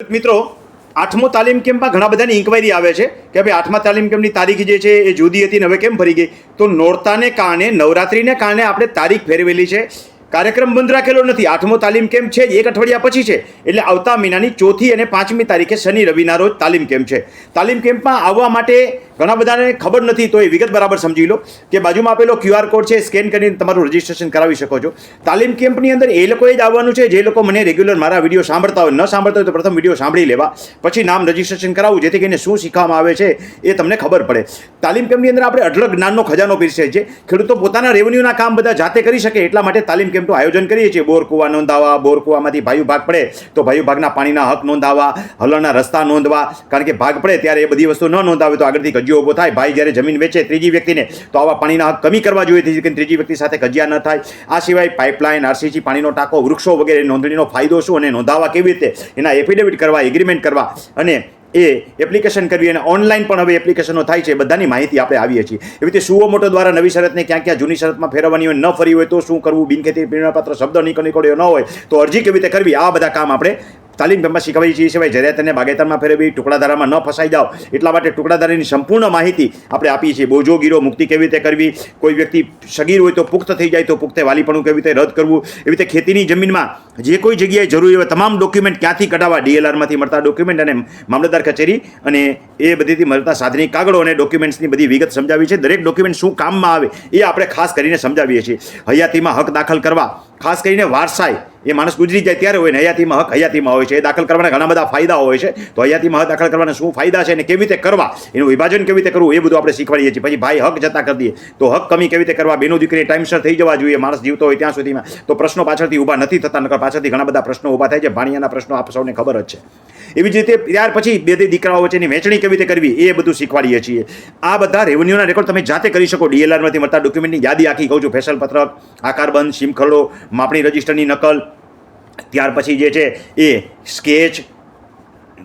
ખેડૂત મિત્રો, 8મો તાલીમ કેમ્પમાં ઘણા બધાની ઇન્ક્વાયરી આવે છે કે ભાઈ 8મા તાલીમ કેમ્પની તારીખ જે છે એ જુદી હતી ને હવે કેમ ફરી ગઈ. તો નોરતાને કારણે, નવરાત્રિને કારણે આપણે તારીખ ફેરવેલી છે. કાર્યક્રમ બંધ રાખેલો નથી. 8મો તાલીમ કેમ્પ છે એક અઠવાડિયા પછી છે, એટલે આવતા મહિનાની 4મી અને 5મી તારીખે શનિ રવિના રોજ તાલીમ કેમ્પ છે. તાલીમ કેમ્પમાં આવવા માટે ઘણા બધાને ખબર નથી, તો એ વિગત બરાબર સમજી લો કે બાજુમાં આપેલો QR કોડ છે, સ્કેન કરીને તમારું રજિસ્ટ્રેશન કરાવી શકો છો. તાલીમ કેમ્પની અંદર એ લોકોએ જ આવવાનું છે જે લોકો મને રેગ્યુલર મારા વિડીયો સાંભળતા હોય. ન સાંભળતા હોય તો પ્રથમ વિડીયો સાંભળી લેવા, પછી નામ રજિસ્ટ્રેશન કરાવવું, જેથી કરીને શું શીખવામાં આવે છે એ તમને ખબર પડે. તાલીમ કેમ્પની અંદર આપણે અઢળક જ્ઞાનનો ખજાનો પીરસે છે. ખેડૂતો પોતાના રેવન્યુના કામ બધા જાતે કરી શકે એટલા માટે તાલીમ કેમ્પનું આયોજન કરીએ છીએ. બોર કુવા નોંધાવા, બોર કુવામાંથી ભાઈઓ ભાગ પડે તો ભાઈઓ ભાગના પાણીના હક નોંધાવા, હલણના રસ્તા નોંધવા, કારણ કે ભાગ પડે ત્યારે એ બધી વસ્તુ ન નોંધાવે તો આગળથી કજિયો ઊભો થાય. ભાઈ જ્યારે જમીન વેચે ત્રીજી વ્યક્તિને તો આવા પાણીના હક કમી કરવા જોઈએ, જેથી ત્રીજી વ્યક્તિ સાથે કજિયા ન થાય. આ સિવાય પાઇપલાઇન, RCC, પાણીનો ટાંકો, વૃક્ષો વગેરે નોંધણીનો ફાયદો શું અને નોંધાવા કેવી રીતે, એના એફિડેવિટ કરવા, એગ્રીમેન્ટ કરવા અને એ એપ્લિકેશન કરવી, અને ઓનલાઈન પણ હવે એપ્લિકેશનો થાય છે. બધાની માહિતી આપણે આવીએ છીએ. એવી રીતે સુઓ મોટો દ્વારા નવી શરતને ક્યાં ક્યાં જૂની શરતમાં ફેરવવાની હોય, ન ફરી હોય તો શું કરવું, બિનખેતી પ્રેરણાપત્ર શબ્દ નીકળ્યો ન હોય તો અરજી કેવી રીતે કરવી, આ બધા કામ આપણે તાલીમ કેમ્પમાં શીખવાડીએ છીએ. સિવાય જરૂરિયાત અને બાગાયતરમાં ફેરવી, ટુકડાધારામાં ન ફસાઈ જાઓ એટલા માટે ટુકડાધારાની સંપૂર્ણ માહિતી આપણે આપીએ છીએ. બોજો ગીરો મુક્તિ કેવી રીતે કરવી, કોઈ વ્યક્તિ સગીર હોય તો પુખ્ત થઈ જાય તો પુખ્તે વાલીપણું કેવી રીતે રદ કરવું, એવી રીતે ખેતીની જમીનમાં જે કોઈ જગ્યાએ જરૂરી હોય તમામ ડોક્યુમેન્ટ ક્યાંથી કઢાવવા, DLRમાંથી મળતા ડોક્યુમેન્ટ અને મામલતદાર કચેરી અને એ બધીથી મળતા સાધનિક કાગળો અને ડોક્યુમેન્ટ્સની બધી વિગત સમજાવી છે. દરેક ડોક્યુમેન્ટ શું કામમાં આવે એ આપણે ખાસ કરીને સમજાવીએ છીએ. હયાતીમાં હક દાખલ કરવા, ખાસ કરીને વારસાઈ, એ માણસ ગુજરી જાય ત્યારે હોય ને હયાતીમાં હક હયાતીમાં હોય છે. એ દાખલ કરવાના ઘણા બધા ફાયદાઓ હોય છે. તો હયાતીમાં હક દાખલ કરવાના શું ફાયદા છે અને કેવી રીતે કરવા, એનું વિભાજન કેવી રીતે કરવું, એ બધું આપણે શીખવાડીએ છીએ. પછી ભાઈ હક જતા કરી દઈએ તો હક કમી કેવી રીતે કરવા, બેનો દીકરી ટાઈમસર થઈ જવા જોઈએ માણસ જીવતો હોય ત્યાં સુધીમાં. તો પ્રશ્નો પાછળથી ઊભા નથી થતા, નકર પાછળથી ઘણા બધા પ્રશ્નો ઊભા થાય છે. ભાણિયાના પ્રશ્નો આપ સૌને ખબર જ છે. એવી જ રીતે ત્યાર પછી બે દીકરાઓ વચ્ચેની વહેંચણી કેવી રીતે કરવી એ બધું શીખવાડીએ છીએ. આ બધા રેવન્યુના રેકોર્ડ તમે જાતે કરી શકો. DLRમાંથી મળતા ડોક્યુમેન્ટની યાદી આખી કહું છું. ફેસલ પત્રક, આકારબંધ, સીમ ખરડો, માપણી રજિસ્ટરની નકલ, ત્યાર પછી જે છે એ સ્કેચ,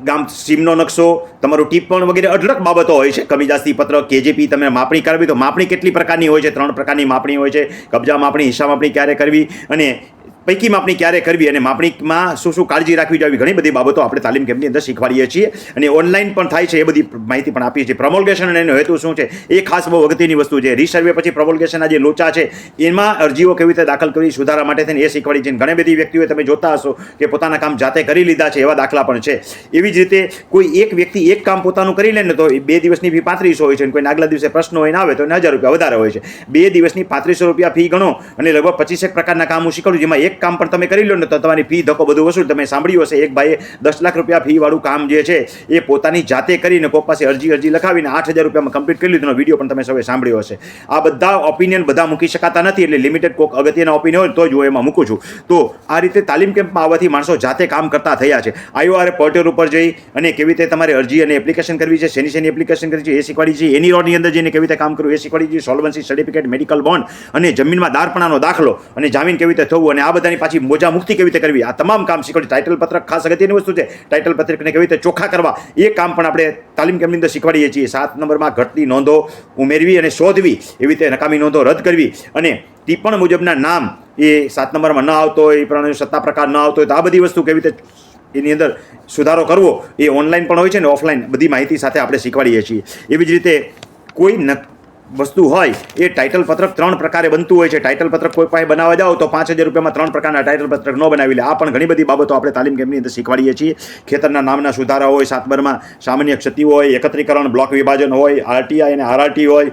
ગામ સીમનો નકશો, તમારું ટિપ્પણ વગેરે અઢળક બાબતો હોય છે. કમી જાસ્તી પત્રક, KJP, તમે માપણી કરવી તો માપણી કેટલી પ્રકારની હોય છે? 3 પ્રકારની માપણી હોય છે. કબજા માપણી, હિસ્સા માપણી ક્યારે કરવી અને પૈકી માપણી ક્યારે કરવી અને માપણીમાં શું શું કાળજી રાખવી જોઈએ, ઘણી બધી બાબતો આપણે તાલીમ કેમ્પની અંદર શીખવાડીએ છીએ. અને ઓનલાઈન પણ થાય છે, એ બધી માહિતી પણ આપીએ છીએ. પ્રમોલ્ગેશન અને એનો હેતુ શું છે એ ખાસ બહુ અગત્યની વસ્તુ છે. રીસર્વે પછી પ્રમોલ્ગેશનના જે લોચા છે એમાં અરજીઓ કેવી રીતે દાખલ કરવી સુધારા માટે થઈને એ શીખવાડીએ છીએ. ઘણી બધી વ્યક્તિઓએ તમે જોતા હશો કે પોતાના કામ જાતે કરી લીધા છે, એવા દાખલા પણ છે. એવી જ રીતે કોઈ એક વ્યક્તિ એક કામ પોતાનું કરી લે ને તો 2 દિવસની ફી 3500 હોય છે, અને કોઈ આગલા દિવસે પ્રશ્ન હોય ને આવે તો એને 1000 રૂપિયા વધારે હોય છે. 2 દિવસની 3500 રૂપિયા ફી ગણો અને લગભગ 25 પ્રકારના કામ હું શીખવાડું, જેમાં એક કામ પણ તમે કરી લો ને તો તમારી ફી ધક્કો બધું વસૂલ. તમે સાંભળ્યું હશે એક ભાઈએ 10 લાખ રૂપિયા ફી વાળું કામ જે છે એ પોતાની જાતે કરીને કોક પાસે અરજી લખાવીને 8000 રૂપિયામાં કમ્પ્લીટ કરી લીધું. વિડીયો પણ તમે સૌએ સાંભળ્યો હશે. આ બધા ઓપિનિયન બધા મૂકી શકાતા નથી, એટલે લિમિટેડ કોક અગત્યના ઓપિનિયન હોય તો જ હું એમાં મૂકું છું. તો આ રીતે તાલીમ કેમ્પમાં આવવાથી માણસો જાતે કામ કરતા થયા છે. IOR પોર્ટલ ઉપર જઈ અને કેવી રીતે તમારે અરજી અને એપ્લિકેશન કરવી છે, શેની એપ્લિકેશન કરવી છે એ શીખવાડી છે. એની રોડની અંદર જઈને કેવી રીતે કામ કરવું એ શીખવાડી છે. સોલ્વન્સી સર્ટિફિકેટ, મેડિકલ બોન્ડ અને જમીનમાં દારપણાનો દાખલો અને જામીન કેવી રીતે થવું અને આ બધાની પાછી મોજા મુક્તિ કેવી રીતે કરવી, આ તમામ કામ શીખવાડી. ટાઇટલ પત્રક ખાસ અગત્યની વસ્તુ છે. ટાઇટલ પત્રકને કેવી રીતે ચોખ્ખા કરવા એ કામ પણ આપણે તાલીમ કેમ્પની અંદર શીખવાડીએ છીએ. 7 નંબરમાં ઘટતી નોંધો ઉમેરવી અને શોધવી, એવી રીતે નકામી નોંધો રદ કરવી અને ટિપ્પણ મુજબના નામ એ 7 નંબરમાં ન આવતો હોય, એ પ્રમાણે સત્તા પ્રકાર ન આવતો હોય તો આ બધી વસ્તુ કેવી રીતે એની અંદર સુધારો કરવો એ ઓનલાઈન પણ હોય છે ને ઓફલાઈન બધી માહિતી સાથે આપણે શીખવાડીએ છીએ. એવી જ રીતે કોઈ વસ્તુ હોય એ ટાઇટલ પત્રક 3 પ્રકારે બનતું હોય છે. ટાઇટલ પત્રક કોઈ પાસે બનાવવા જાઓ તો 5000 રૂપિયામાં 3 પ્રકારના ટાઇટલ પત્રક ન બનાવી લે. આ પણ ઘણી બધી બાબતો આપણે તાલીમ કેમ્પની અંદર શીખવાડીએ છીએ. ખેતરના નામના સુધારા હોય, 7 નંબરમાં સામાન્ય ક્ષતિ હોય, એકત્રીકરણ, બ્લોક વિભાજન હોય, RTI અને RRT હોય.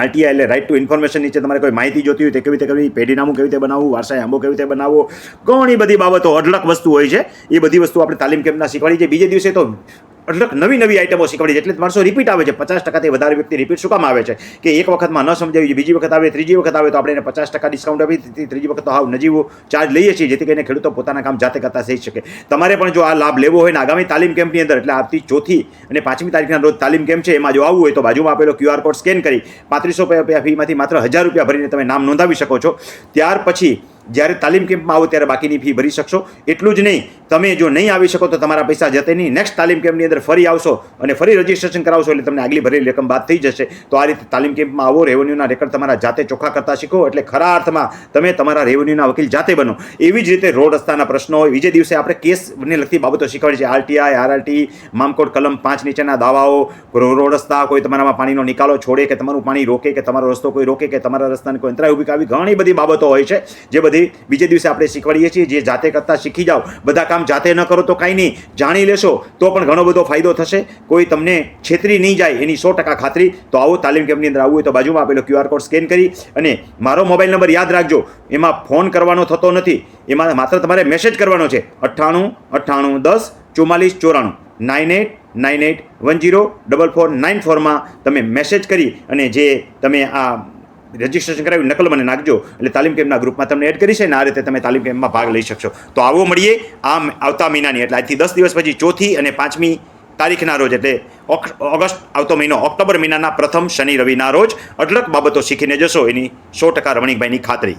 RTI એટલે રાઇટ ટુ ઇન્ફોર્મેશન નીચે તમારે કોઈ માહિતી જોતી હોય તે કેવી રીતે કરવી, પેઢીનામું કેવી રીતે બનાવવું, વારસાઈ આંબો કેવી રીતે બનાવવો, ઘણી બધી બાબતો અઢળક વસ્તુ હોય છે. એ બધી વસ્તુ આપણે તાલીમ કેમ્પના શીખવાડીએ છીએ. બીજે દિવસે તો અઢળક નવી આઇટમો શીખવાડી છે, એટલે માણસો રિપીટ આવે છે. 50%થી વધારે વ્યક્તિ રિપીટ શું કામ આવે છે કે એક વખતમાં ન સમજાવી, બીજી વખત આવે, ત્રીજી વખત આવે તો આપણે એને 50% ડિસ્કાઉન્ટ આપી, ત્રીજી વખત તો હાવ નજીવો ચાર્જ લઈએ છીએ, જેથી કરીને ખેડૂતો પોતાના કામ જાતે કરતા થઈ શકે. તમારે પણ જો આ લાભ લેવો હોય ને આગામી તાલીમ કેમ્પની અંદર, એટલે આવતી 4મી અને 5મી તારીખના રોજ તાલીમ કેમ્પ છે, એમાં જો આવવું હોય તો બાજુમાં આપેલો QR કોડ સ્કેન કરી 3500 રૂપિયા ફીમાંથી માત્ર 1000 રૂપિયા ભરીને તમે નામ નોંધાવી શકો છો. ત્યાર પછી જ્યારે તાલીમ કેમ્પમાં આવો ત્યારે બાકીની ફી ભરી શકશો. એટલું જ નહીં, તમે જો નહીં આવી શકો તો તમારા પૈસા જતે નહીં. નેક્સ્ટ તાલીમ કેમ્પની અંદર ફરી આવશો અને ફરી રજિસ્ટ્રેશન કરાવશો એટલે તમને આગલી ભરેલી રકમ બાદ થઈ જશે. તો આ રીતે તાલીમ કેમ્પમાં આવો, રેવન્યુના રેકર્ડ તમારા જાતે ચોખ્ખા કરતા શીખો, એટલે ખરા અર્થમાં તમે તમારા રેવન્યુના વકીલ જાતે બનો. એવી જ રીતે રોડ રસ્તાના પ્રશ્નો હોય, બીજે દિવસે આપણે કેસને લગતી બાબતો શીખવાડી છે. આરટીઆઈ, આરઆરટી, મામકોડ કલમ 5 નીચેના દાવાઓ, રોડ રસ્તા, કોઈ તમારામાં પાણીનો નિકાલો છોડે કે તમારું પાણી રોકે કે તમારો રસ્તો કોઈ રોકે કે તમારા રસ્તાને કોઈ અંતરાય ઊભી આવી ઘણી બધી બાબતો હોય છે, જે બધી બીજે દિવસે આપણે શીખવાડીએ છીએ. જે જાતે કરતાં શીખી જાઓ. બધા કામ જાતે ન કરો તો કાંઈ નહીં, જાણી લેશો તો પણ ઘણો બધો ફાયદો થશે. કોઈ તમને છેતરી નહીં જાય એની 100% ખાતરી. તો આવો તાલીમ કેમ્પની અંદર આવવું હોય તો બાજુમાં આપેલો QR કોડ સ્કેન કરી અને મારો મોબાઈલ નંબર યાદ રાખજો. એમાં ફોન કરવાનો થતો નથી, એમાં માત્ર તમારે મેસેજ કરવાનો છે. 98 98 10 44 94 9898104494 તમે મેસેજ કરી અને જે તમે આ રજિસ્ટ્રેશન કરાવી નકલ મને નાખજો, એટલે તાલીમ કેમ્પના ગ્રુપમાં તમને એડ કરી છે ને આ રીતે તમે તાલીમ કેમ્પમાં ભાગ લઈ શકશો. તો આવો મળીએ આવતા મહિનાની, એટલે આજથી 10 દિવસ પછી 4મી અને 5મી તારીખના રોજ, એટલે ઓગસ્ટ આવતો મહિનો, ઓક્ટોબર મહિનાના પ્રથમ શનિ રવિના રોજ અઢળક બાબતો શીખીને જશો, એની 100% રમણીકભાઈની ખાતરી.